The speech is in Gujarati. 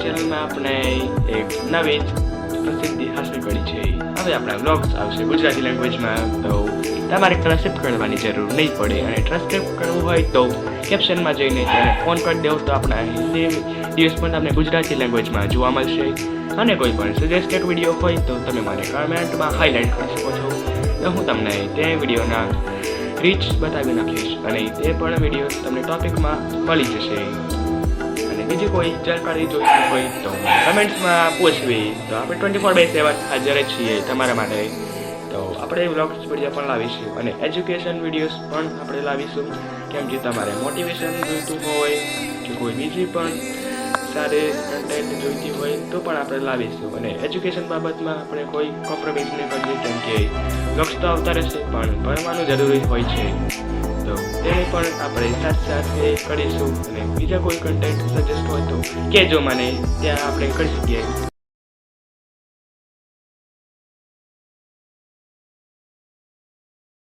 ચેનલમાં આપણે એક નવી પ્રસિદ્ધિ હાંસલ કરી છે. હવે આપણા વ્લોગ્સ આવશે ગુજરાતી લેંગ્વેજમાં, તો તમારે ટ્રાન્સક્રિપ્ટ કરવાની જરૂર નહીં પડે. અને ટ્રાન્સક્રિપ્ટ કરવું હોય તો કેપ્શનમાં જઈને તેને ફોન કરી દેવો તો આપણા હિન્દી વિડીયોઝ પણ તમને ગુજરાતી લેંગ્વેજમાં જોવા મળશે. અને કોઈ પણ સજેસ્ટેડ વિડીયો હોય તો તમે મને કમેન્ટમાં હાઇલાઇટ કરી શકો છો, તો હું તમને તે વિડીયોના રીચ બતાવી નાખીશ અને તે પણ વિડીયો તમને ટોપિકમાં મળી જશે. અને બીજી કોઈ જાણકારી જોઈતી હોય તો કમેન્ટ્સમાં પૂછવી, તો આપણે 24/7 હાજર જ છીએ તમારા માટે. તો આપણે વ્લોગ્સ વિડીયો પણ લાવીશું અને એજ્યુકેશન વિડીયોઝ પણ આપણે લાવીશું, કેમ કે તમારે મોટિવેશન જોઈતું હોય કે કોઈ બીજી પણ સારી કન્ટેન્ટ જોઈતી હોય તો પણ આપણે લાવીશું. અને એજ્યુકેશન બાબતમાં આપણે કોઈ કોમ્પ્રોમાઇઝ નહીં કરીએ, કેમ કે વ્લોગ્સ તો આવતા રહેશે પણ ભણવાનું જરૂરી હોય છે, તો તેને પણ આપણે સાથે કરીશું. અને બીજા કોઈ કન્ટેન્ટ સજેસ્ટ હોય તો કહેજો મને, ત્યાં આપણે કરી શકીએ.